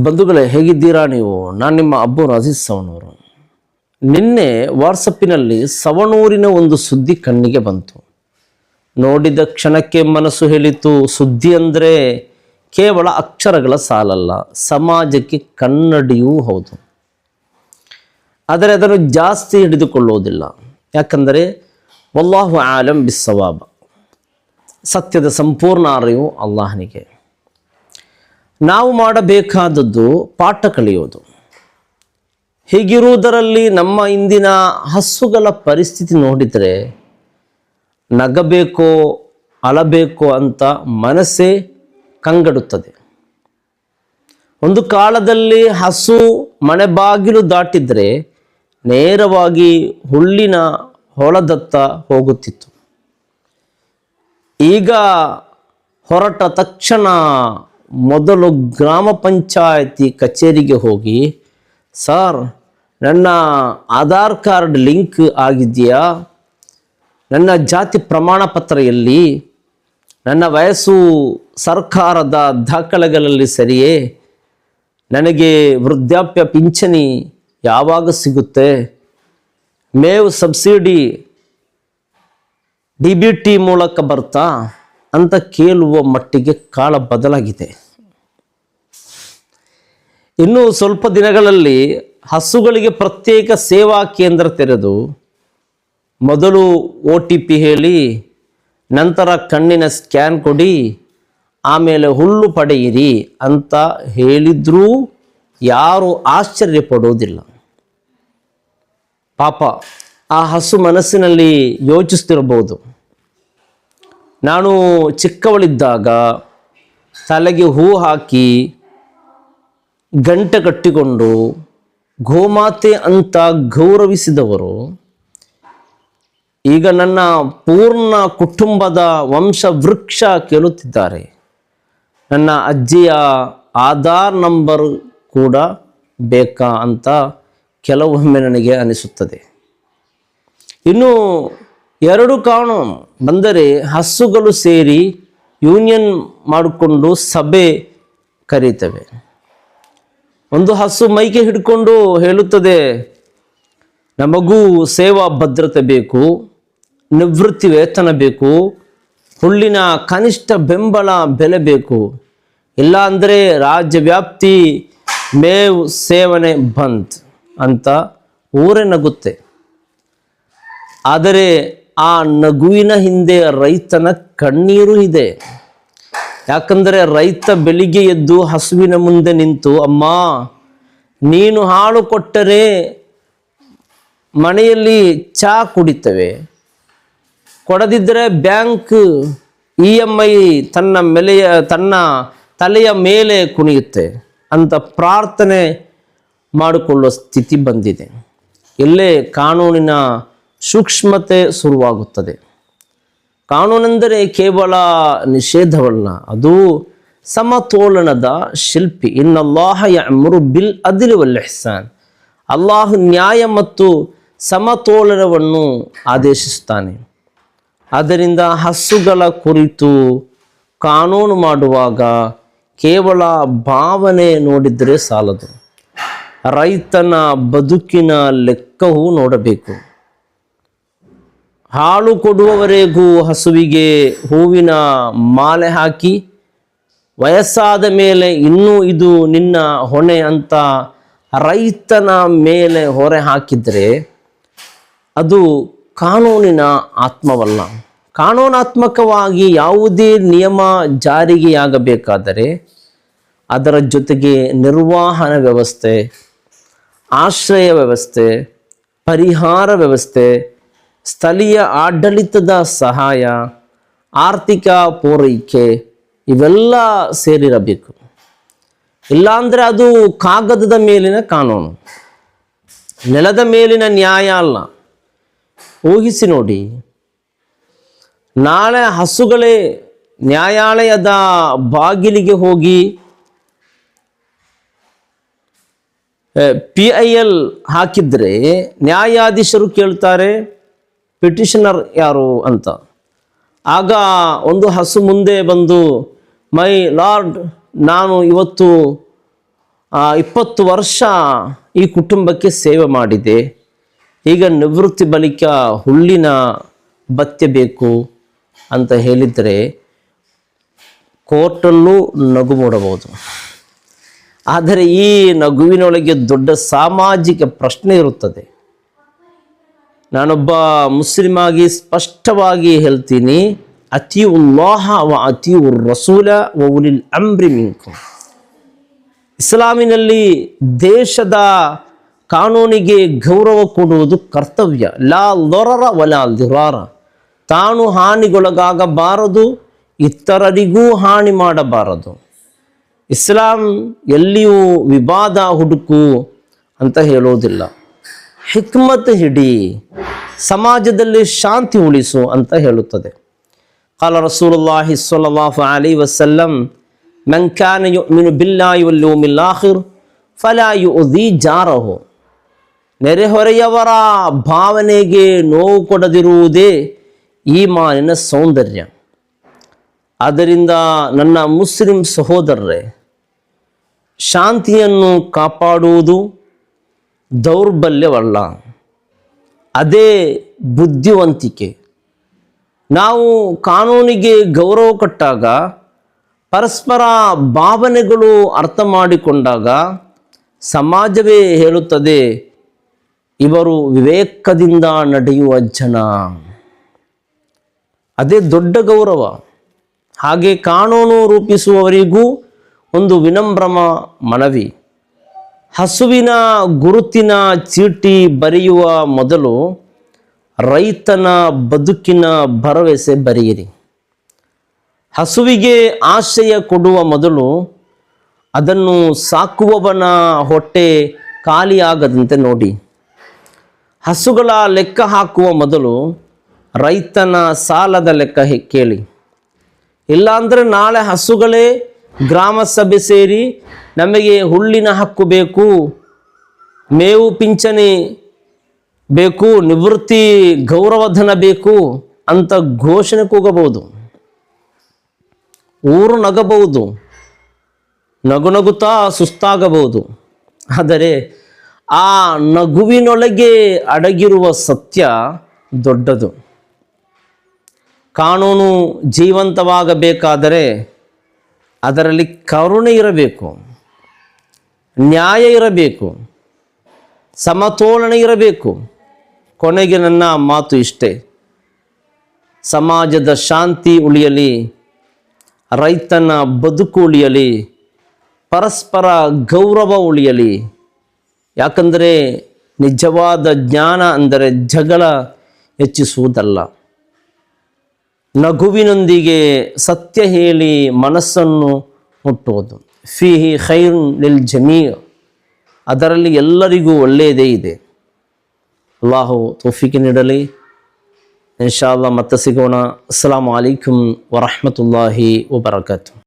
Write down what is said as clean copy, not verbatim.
ಬಂಧುಗಳೇ, ಹೇಗಿದ್ದೀರಾ ನೀವು? ನಾನು ನಿಮ್ಮ ಅಬ್ಬೂರು ಅಜೀಜ್ ಸವಣೂರು. ನಿನ್ನೆ ವಾಟ್ಸಪ್ಪಿನಲ್ಲಿ ಸವಣೂರಿನ ಒಂದು ಸುದ್ದಿ ಕಣ್ಣಿಗೆ ಬಂತು. ನೋಡಿದ ಕ್ಷಣಕ್ಕೆ ಮನಸ್ಸು ಹೇಳಿತು, ಸುದ್ದಿ ಅಂದರೆ ಕೇವಲ ಅಕ್ಷರಗಳ ಸಾಲಲ್ಲ, ಸಮಾಜಕ್ಕೆ ಕನ್ನಡಿಯೂ ಹೌದು. ಆದರೆ ಅದನ್ನು ಜಾಸ್ತಿ ಹಿಡಿದುಕೊಳ್ಳುವುದಿಲ್ಲ. ಯಾಕಂದರೆ ವಲ್ಲಾಹು ಆಲಂ ಬಿಸ್ಸವಾಬ, ಸತ್ಯದ ಸಂಪೂರ್ಣ ಅರಿವು ಅಲ್ಲಾಹನಿಗೆ. ನಾವು ಮಾಡಬೇಕಾದದ್ದು ಪಾಠ ಕಲಿಯೋದು. ಹೀಗಿರುವುದರಲ್ಲಿ ನಮ್ಮ ಇಂದಿನ ಹಸುಗಳ ಪರಿಸ್ಥಿತಿ ನೋಡಿದರೆ ನಗಬೇಕೋ ಅಳಬೇಕೋ ಅಂತ ಮನಸ್ಸೇ ಕಂಗಡುತ್ತದೆ. ಒಂದು ಕಾಲದಲ್ಲಿ ಹಸು ಮನೆ ಬಾಗಿಲು ದಾಟಿದರೆ ನೇರವಾಗಿ ಹುಲ್ಲಿನ ಹೊಲದತ್ತ ಹೋಗುತ್ತಿತ್ತು. ಈಗ ಹೊರಟ ತಕ್ಷಣ ಮೊದಲು ಗ್ರಾಮ ಪಂಚಾಯತಿ ಕಚೇರಿಗೆ ಹೋಗಿ, ಸರ್ ನನ್ನ ಆಧಾರ್ ಕಾರ್ಡ್ ಲಿಂಕ್ ಆಗಿದೆಯಾ, ನನ್ನ ಜಾತಿ ಪ್ರಮಾಣ ಪತ್ರ ಎಲ್ಲಿ, ನನ್ನ ವಯಸ್ಸು ಸರ್ಕಾರದ ದಾಖಲೆಗಳಲ್ಲಿ ಸರಿಯೇ, ನನಗೆ ವೃದ್ಧಾಪ್ಯ ಪಿಂಚಣಿ ಯಾವಾಗ ಸಿಗುತ್ತೆ, ಮೇವು ಸಬ್ಸಿಡಿ DBT ಮೂಲಕ ಬರ್ತಾ ಅಂತ ಕೇಳುವ ಮಟ್ಟಿಗೆ ಕಾಲ ಬದಲಾಗಿದೆ. ಇನ್ನು ಸ್ವಲ್ಪ ದಿನಗಳಲ್ಲಿ ಹಸುಗಳಿಗೆ ಪ್ರತ್ಯೇಕ ಸೇವಾ ಕೇಂದ್ರ ತೆರೆದು ಮೊದಲು OTP ಹೇಳಿ, ನಂತರ ಕಣ್ಣಿನ ಸ್ಕ್ಯಾನ್ ಕೊಡಿ, ಆಮೇಲೆ ಹುಲ್ಲು ಪಡೆಯಿರಿ ಅಂತ ಹೇಳಿದ್ರೂ ಯಾರು ಆಶ್ಚರ್ಯ ಪಡೋದಿಲ್ಲ. ಪಾಪ ಆ ಹಸು ಮನಸ್ಸಿನಲ್ಲಿ ಯೋಚಿಸ್ತಿರಬಹುದು, ನಾನು ಚಿಕ್ಕವಳಿದ್ದಾಗ ತಲೆಗೆ ಹೂ ಹಾಕಿ ಗಂಟೆ ಕಟ್ಟಿಕೊಂಡು ಗೋಮಾತೆ ಅಂತ ಗೌರವಿಸಿದವರು ಈಗ ನನ್ನ ಪೂರ್ಣ ಕುಟುಂಬದ ವಂಶ ವೃಕ್ಷ ಕೇಳುತ್ತಿದ್ದಾರೆ. ನನ್ನ ಅಜ್ಜಿಯ ಆಧಾರ್ ನಂಬರ್ ಕೂಡ ಬೇಕಾ ಅಂತ ಕೆಲವೊಮ್ಮೆ ನನಗೆ ಅನಿಸುತ್ತದೆ. ಇನ್ನು ಎರಡು ಕಾನೂನು ಬಂದರೆ ಹಸುಗಳು ಸೇರಿ ಯೂನಿಯನ್ ಮಾಡಿಕೊಂಡು ಸಭೆ ಕರೀತವೆ. ಒಂದು ಹಸು ಮೈಕೆ ಹಿಡ್ಕೊಂಡು ಹೇಳುತ್ತದೆ, ನಮಗೂ ಸೇವಾ ಭದ್ರತೆ ಬೇಕು, ನಿವೃತ್ತಿ ವೇತನ ಬೇಕು, ಹುಲ್ಲಿನ ಕನಿಷ್ಠ ಬೆಂಬಲ ಬೆಲೆ ಬೇಕು, ಇಲ್ಲ ಅಂದರೆ ರಾಜ್ಯವ್ಯಾಪ್ತಿ ಮೇವು ಸೇವನೆ ಬಂದ್ ಅಂತ ಊರೇ ನಗುತ್ತೆ. ಆದರೆ ಆ ನಗುವಿನ ಹಿಂದೆ ರೈತನ ಕಣ್ಣೀರು ಇದೆ. ಯಾಕಂದರೆ ರೈತ ಬೆಳಿಗ್ಗೆ ಎದ್ದು ಹಸುವಿನ ಮುಂದೆ ನಿಂತು, ಅಮ್ಮ ನೀನು ಹಾಲು ಕೊಟ್ಟರೆ ಮನೆಯಲ್ಲಿ ಚಾ ಕುಡಿತವೆ, ಕೊಡದಿದ್ದರೆ ಬ್ಯಾಂಕ್ EMI ತನ್ನ ತಲೆಯ ಮೇಲೆ ಕುಣಿಯುತ್ತೆ ಅಂತ ಪ್ರಾರ್ಥನೆ ಮಾಡಿಕೊಳ್ಳುವ ಸ್ಥಿತಿ ಬಂದಿದೆ. ಎಲ್ಲೇ ಕಾನೂನಿನ ಸೂಕ್ಷ್ಮತೆ ಶುರುವಾಗುತ್ತದೆ. ಕಾನೂನೆಂದರೆ ಕೇವಲ ನಿಷೇಧವಲ್ಲ, ಅದು ಸಮತೋಲನದ ಶಿಲ್ಪಿ. ಇನ್ನಲ್ಲಾಹ ಯಅಮುರು ಬಿಲ್ ಅದ್ಲಿ ವಲ್ ಇಹ್ಸಾನ್, ಅಲ್ಲಾಹ್ ನ್ಯಾಯ ಮತ್ತು ಸಮತೋಲನವನ್ನು ಆದೇಶಿಸುತ್ತಾನೆ. ಆದ್ದರಿಂದ ಹಸುಗಳ ಕುರಿತು ಕಾನೂನು ಮಾಡುವಾಗ ಕೇವಲ ಭಾವನೆ ನೋಡಿದರೆ ಸಾಲದು, ರೈತನ ಬದುಕಿನ ಲೆಕ್ಕವೂ ನೋಡಬೇಕು. ಹಾಲು ಕೊಡುವವರೆಗೂ ಹಸುವಿಗೆ ಹೂವಿನ ಮಾಲೆ ಹಾಕಿ, ವಯಸ್ಸಾದ ಮೇಲೆ ಇನ್ನೂ ಇದು ನಿನ್ನ ಹೊಣೆ ಅಂತ ರೈತನ ಮೇಲೆ ಹೊರೆ ಹಾಕಿದರೆ ಅದು ಕಾನೂನಿನ ಆತ್ಮವಲ್ಲ. ಕಾನೂನಾತ್ಮಕವಾಗಿ ಯಾವುದೇ ನಿಯಮ ಜಾರಿಗೆಯಾಗಬೇಕಾದರೆ ಅದರ ಜೊತೆಗೆ ನಿರ್ವಹಣಾ ವ್ಯವಸ್ಥೆ, ಆಶ್ರಯ ವ್ಯವಸ್ಥೆ, ಪರಿಹಾರ ವ್ಯವಸ್ಥೆ, ಸ್ಥಳೀಯ ಆಡಳಿತದ ಸಹಾಯ, ಆರ್ಥಿಕ ಪೂರೈಕೆ ಇವೆಲ್ಲ ಸೇರಿರಬೇಕು. ಇಲ್ಲಾಂದರೆ ಅದು ಕಾಗದದ ಮೇಲಿನ ಕಾನೂನು, ನೆಲದ ಮೇಲಿನ ನ್ಯಾಯ ಅಲ್ಲ. ಊಹಿಸಿ ನೋಡಿ, ನಾಳೆ ಹಸುಗಳೇ ನ್ಯಾಯಾಲಯದ ಬಾಗಿಲಿಗೆ ಹೋಗಿ PIL ಹಾಕಿದರೆ ನ್ಯಾಯಾಧೀಶರು ಕೇಳ್ತಾರೆ, ಪಿಟಿಷನರ್ ಯಾರು ಅಂತ. ಆಗ ಒಂದು ಹಸು ಮುಂದೆ ಬಂದು, ಮೈ ಲಾರ್ಡ್, ನಾನು ಇವತ್ತು 20 ವರ್ಷ ಈ ಕುಟುಂಬಕ್ಕೆ ಸೇವೆ ಮಾಡಿದೆ, ಈಗ ನಿವೃತ್ತಿ ಬಳಿಕ ಹುಲ್ಲಿನ ಭತ್ಯೆ ಬೇಕು ಅಂತ ಹೇಳಿದರೆ ಕೋರ್ಟಲ್ಲೂ ನಗು ಮೂಡಬಹುದು. ಆದರೆ ಈ ನಗುವಿನೊಳಗೆ ದೊಡ್ಡ ಸಾಮಾಜಿಕ ಪ್ರಶ್ನೆ ಇರುತ್ತದೆ. ನಾನೊಬ್ಬ ಮುಸ್ಲಿಮ್ ಆಗಿ ಸ್ಪಷ್ಟವಾಗಿ ಹೇಳ್ತೀನಿ, ಅತಿಯುಲ್ಲಾಹ ವ ಅತಿಯುರ್ ರಸೂಲ ವ ಉಲಿಲ್ ಅಮ್ರಿ ಮಿನ್ಕುಮ್. ಇಸ್ಲಾಮಿನಲ್ಲಿ ದೇಶದ ಕಾನೂನಿಗೆ ಗೌರವ ಕೊಡುವುದು ಕರ್ತವ್ಯ. ಲಾ ಲೊರರ ವಲಾ ಲಿರಾರ. ತಾನು ಹಾನಿಗೊಳಗಾಗಬಾರದು, ಇತರರಿಗೂ ಹಾನಿ ಮಾಡಬಾರದು. ಇಸ್ಲಾಂ ಎಲ್ಲಿಯೂ ವಿವಾದ ಹುಡುಕು ಅಂತ ಹೇಳೋದಿಲ್ಲ, ಹಿಕ್ಮತ್ ಹಿಡಿ, ಸಮಾಜದಲ್ಲಿ ಶಾಂತಿ ಉಳಿಸು ಅಂತ ಹೇಳುತ್ತದೆ. ಕಾಲ ರಸೂಲುಲ್ಲಾಹಿ ಸ್ವಲ್ಲಲ್ಲಾಹು ಅಲೈಹಿ ವಸಲ್ಲಂ, ಮನ್ ಕಾನ ಯುಮಿನು ಬಿಲ್ಲಾಹಿ ವಲ್ ಯೌಮಿಲ್ ಆಖಿರ್ ಫಲಾ ಯುದಿ ಜಾರಹು. ನೆರೆಹೊರೆಯವರ ಭಾವನೆಗೆ ನೋವು ಕೊಡದಿರುವುದೇ ಈಮಾನಿನ ಸೌಂದರ್ಯ. ಆದ್ದರಿಂದ ನನ್ನ ಮುಸ್ಲಿಂ ಸಹೋದರರೇ, ಶಾಂತಿಯನ್ನು ಕಾಪಾಡುವುದು ದೌರ್ಬಲ್ಯವಲ್ಲ, ಅದೇ ಬುದ್ಧಿವಂತಿಕೆ. ನಾವು ಕಾನೂನಿಗೆ ಗೌರವ ಕೊಟ್ಟಾಗ, ಪರಸ್ಪರ ಭಾವನೆಗಳು ಅರ್ಥ ಮಾಡಿಕೊಂಡಾಗ ಸಮಾಜವೇ ಹೇಳುತ್ತದೆ, ಇವರು ವಿವೇಕದಿಂದ ನಡೆಯುವ ಜನ. ಅದೇ ದೊಡ್ಡ ಗೌರವ. ಹಾಗೆ ಕಾನೂನು ರೂಪಿಸುವವರಿಗೂ ಒಂದು ವಿನಮ್ರಮ ಮನವಿ. ಹಸುವಿನ ಗುರುತಿನ ಚೀಟಿ ಬರೆಯುವ ಮೊದಲು ರೈತನ ಬದುಕಿನ ಭರವಸೆ ಬರೆಯಿರಿ. ಹಸುವಿಗೆ ಆಶ್ರಯ ಕೊಡುವ ಮೊದಲು ಅದನ್ನು ಸಾಕುವವನ ಹೊಟ್ಟೆ ಖಾಲಿಯಾಗದಂತೆ ನೋಡಿ. ಹಸುಗಳ ಲೆಕ್ಕ ಹಾಕುವ ಮೊದಲು ರೈತನ ಸಾಲದ ಲೆಕ್ಕ ಕೇಳಿ. ಇಲ್ಲಾಂದರೆ ನಾಳೆ ಹಸುಗಳೇ ಗ್ರಾಮ ಸಭೆ ಸೇರಿ ನಮಗೆ ಹುಲ್ಲಿನ ಹಕ್ಕು ಬೇಕು, ಮೇವು ಪಿಂಚಣಿ ಬೇಕು, ನಿವೃತ್ತಿ ಗೌರವಧನ ಬೇಕು ಅಂತ ಘೋಷಣೆ ಕೂಗಬಹುದು. ಊರು ನಗಬಹುದು, ನಗುತ್ತಾ ಸುಸ್ತಾಗಬಹುದು. ಆದರೆ ಆ ನಗುವಿನೊಳಗೆ ಅಡಗಿರುವ ಸತ್ಯ ದೊಡ್ಡದು. ಕಾನೂನು ಜೀವಂತವಾಗಬೇಕಾದರೆ ಅದರಲ್ಲಿ ಕರುಣೆ ಇರಬೇಕು, ನ್ಯಾಯ ಇರಬೇಕು, ಸಮತೋಲನ ಇರಬೇಕು. ಕೊನೆಗೆ ನನ್ನ ಮಾತು ಇಷ್ಟೇ, ಸಮಾಜದ ಶಾಂತಿ ಉಳಿಯಲಿ, ರೈತನ ಬದುಕು ಉಳಿಯಲಿ, ಪರಸ್ಪರ ಗೌರವ ಉಳಿಯಲಿ. ಯಾಕಂದರೆ ನಿಜವಾದ ಜ್ಞಾನ ಅಂದರೆ ಜಗಳ ಹೆಚ್ಚಿಸುವುದಲ್ಲ, ನಗುವಿನೊಂದಿಗೆ ಸತ್ಯ ಹೇಳಿ ಮನಸ್ಸನ್ನು ಮುಟ್ಟುವುದು. ಫೀಹಿ ಖೈರುನ್ ಲಿಲ್ ಜಮೀ, ಅದರಲ್ಲಿ ಎಲ್ಲರಿಗೂ ಒಳ್ಳೆಯದೇ ಇದೆ. ಅಲ್ಲಾಹು ತೌಫೀಕ್ ನೀಡಲಿ. ಇನ್ಶಾ ಅಲ್ಲಾಹ್ ಮತ್ತೆ ಸಿಗೋಣ. ಅಸ್ಸಲಾಮು ಅಲೈಕುಂ ವರಹಮತುಲ್ಲಾಹಿ ವಬರಕಾತು.